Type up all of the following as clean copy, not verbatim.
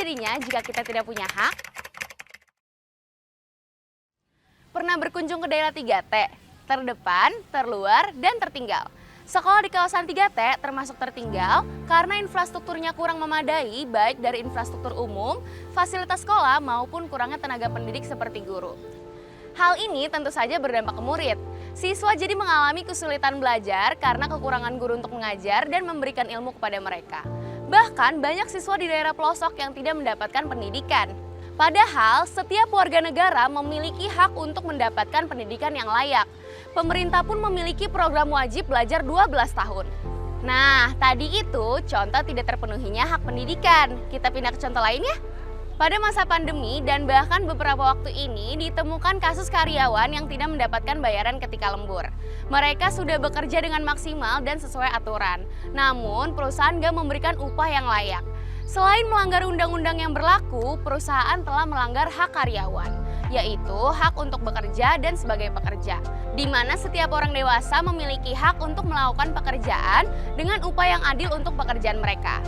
jadinya jika kita tidak punya hak? Pernah berkunjung ke daerah 3T? Terdepan, terluar, dan tertinggal. Sekolah di kawasan 3T termasuk tertinggal karena infrastrukturnya kurang memadai, baik dari infrastruktur umum, fasilitas sekolah maupun kurangnya tenaga pendidik seperti guru. Hal ini tentu saja berdampak ke murid. Siswa jadi mengalami kesulitan belajar karena kekurangan guru untuk mengajar dan memberikan ilmu kepada mereka. Bahkan banyak siswa di daerah pelosok yang tidak mendapatkan pendidikan. Padahal setiap warga negara memiliki hak untuk mendapatkan pendidikan yang layak. Pemerintah pun memiliki program wajib belajar 12 tahun. Nah, tadi itu contoh tidak terpenuhinya hak pendidikan. Kita pindah ke contoh lain ya. Pada masa pandemi dan bahkan beberapa waktu ini ditemukan kasus karyawan yang tidak mendapatkan bayaran ketika lembur. Mereka sudah bekerja dengan maksimal dan sesuai aturan. Namun perusahaan nggak memberikan upah yang layak. Selain melanggar undang-undang yang berlaku, perusahaan telah melanggar hak karyawan, yaitu hak untuk bekerja dan sebagai pekerja, di mana setiap orang dewasa memiliki hak untuk melakukan pekerjaan dengan upah yang adil untuk pekerjaan mereka.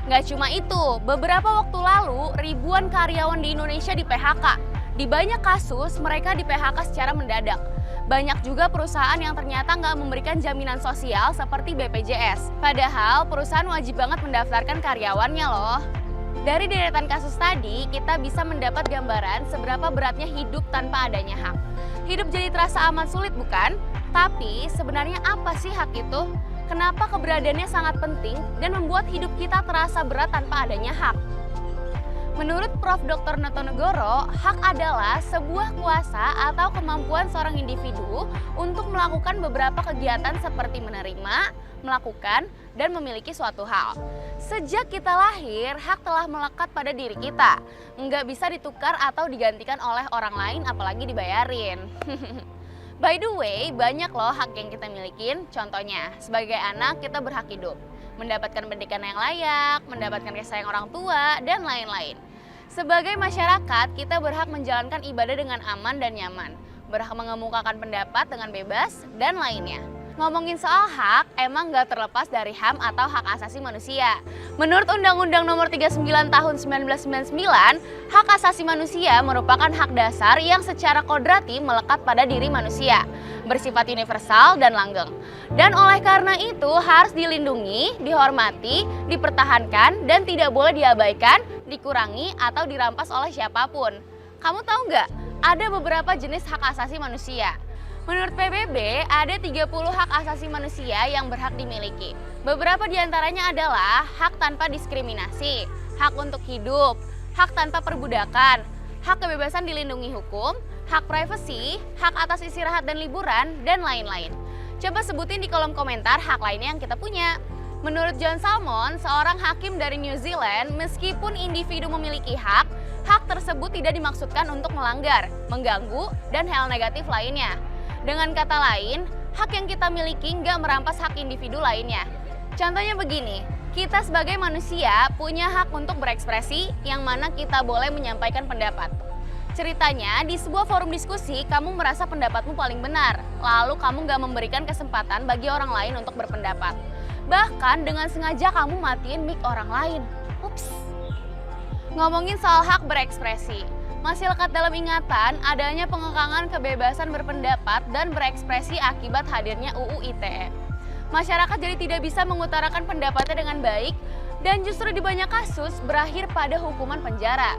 Nggak cuma itu, beberapa waktu lalu ribuan karyawan di Indonesia di PHK. Di banyak kasus mereka di PHK secara mendadak. Banyak juga perusahaan yang ternyata nggak memberikan jaminan sosial seperti BPJS. Padahal perusahaan wajib banget mendaftarkan karyawannya loh. Dari deretan kasus tadi, kita bisa mendapat gambaran seberapa beratnya hidup tanpa adanya hak. Hidup jadi terasa amat sulit bukan? Tapi sebenarnya apa sih hak itu? Kenapa keberadaannya sangat penting dan membuat hidup kita terasa berat tanpa adanya hak? Menurut Prof. Dr. Notonegoro, hak adalah sebuah kuasa atau kemampuan seorang individu untuk melakukan beberapa kegiatan seperti menerima, melakukan, dan memiliki suatu hal. Sejak kita lahir, hak telah melekat pada diri kita. Nggak bisa ditukar atau digantikan oleh orang lain apalagi dibayarin. By the way, banyak loh hak yang kita milikin. Contohnya, sebagai anak kita berhak hidup, mendapatkan pendidikan yang layak, mendapatkan kasih sayang orang tua, dan lain-lain. Sebagai masyarakat, kita berhak menjalankan ibadah dengan aman dan nyaman, berhak mengemukakan pendapat dengan bebas, dan lainnya. Ngomongin soal hak, emang gak terlepas dari HAM atau hak asasi manusia. Menurut Undang-Undang Nomor 39 Tahun 1999, hak asasi manusia merupakan hak dasar yang secara kodrati melekat pada diri manusia, bersifat universal dan langgeng. Dan oleh karena itu harus dilindungi, dihormati, dipertahankan, dan tidak boleh diabaikan, dikurangi, atau dirampas oleh siapapun. Kamu tahu nggak? Ada beberapa jenis hak asasi manusia. Menurut PBB, ada 30 hak asasi manusia yang berhak dimiliki. Beberapa diantaranya adalah hak tanpa diskriminasi, hak untuk hidup, hak tanpa perbudakan, hak kebebasan dilindungi hukum, hak privasi, hak atas istirahat dan liburan, dan lain-lain. Coba sebutin di kolom komentar hak lainnya yang kita punya. Menurut John Salmon, seorang hakim dari New Zealand, meskipun individu memiliki hak, hak tersebut tidak dimaksudkan untuk melanggar, mengganggu, dan hal negatif lainnya. Dengan kata lain, hak yang kita miliki nggak merampas hak individu lainnya. Contohnya begini, kita sebagai manusia punya hak untuk berekspresi yang mana kita boleh menyampaikan pendapat. Ceritanya, di sebuah forum diskusi, kamu merasa pendapatmu paling benar, lalu kamu nggak memberikan kesempatan bagi orang lain untuk berpendapat. Bahkan dengan sengaja kamu matiin mic orang lain. Ups. Ngomongin soal hak berekspresi, masih lekat dalam ingatan adanya pengekangan kebebasan berpendapat dan berekspresi akibat hadirnya UU ITE. Masyarakat jadi tidak bisa mengutarakan pendapatnya dengan baik dan justru di banyak kasus berakhir pada hukuman penjara.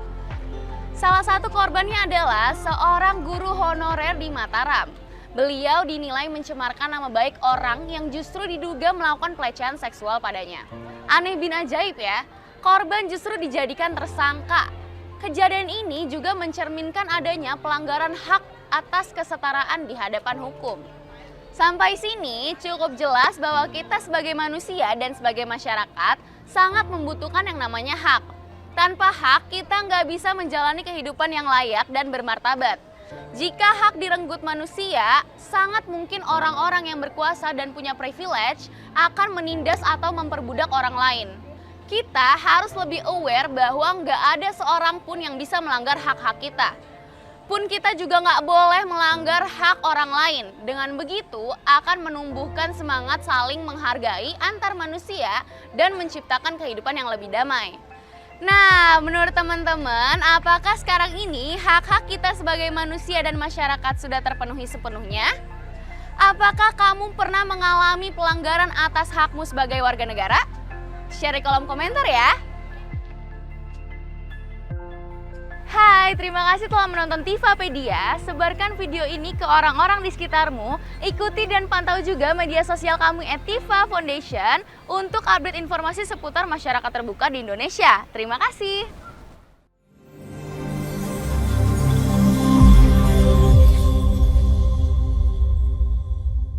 Salah satu korbannya adalah seorang guru honorer di Mataram. Beliau dinilai mencemarkan nama baik orang yang justru diduga melakukan pelecehan seksual padanya. Aneh bin ajaib ya, korban justru dijadikan tersangka. Kejadian ini juga mencerminkan adanya pelanggaran hak atas kesetaraan di hadapan hukum. Sampai sini cukup jelas bahwa kita sebagai manusia dan sebagai masyarakat sangat membutuhkan yang namanya hak. Tanpa hak kita nggak bisa menjalani kehidupan yang layak dan bermartabat. Jika hak direnggut manusia, sangat mungkin orang-orang yang berkuasa dan punya privilege akan menindas atau memperbudak orang lain. Kita harus lebih aware bahwa nggak ada seorang pun yang bisa melanggar hak-hak kita. Pun kita juga nggak boleh melanggar hak orang lain. Dengan begitu akan menumbuhkan semangat saling menghargai antar manusia dan menciptakan kehidupan yang lebih damai. Nah, menurut teman-teman, apakah sekarang ini hak-hak kita sebagai manusia dan masyarakat sudah terpenuhi sepenuhnya? Apakah kamu pernah mengalami pelanggaran atas hakmu sebagai warga negara? Share di kolom komentar ya. Hai, terima kasih telah menonton Tifapedia. Sebarkan video ini ke orang-orang di sekitarmu. Ikuti dan pantau juga media sosial kami @Tifa Foundation untuk update informasi seputar masyarakat terbuka di Indonesia. Terima kasih.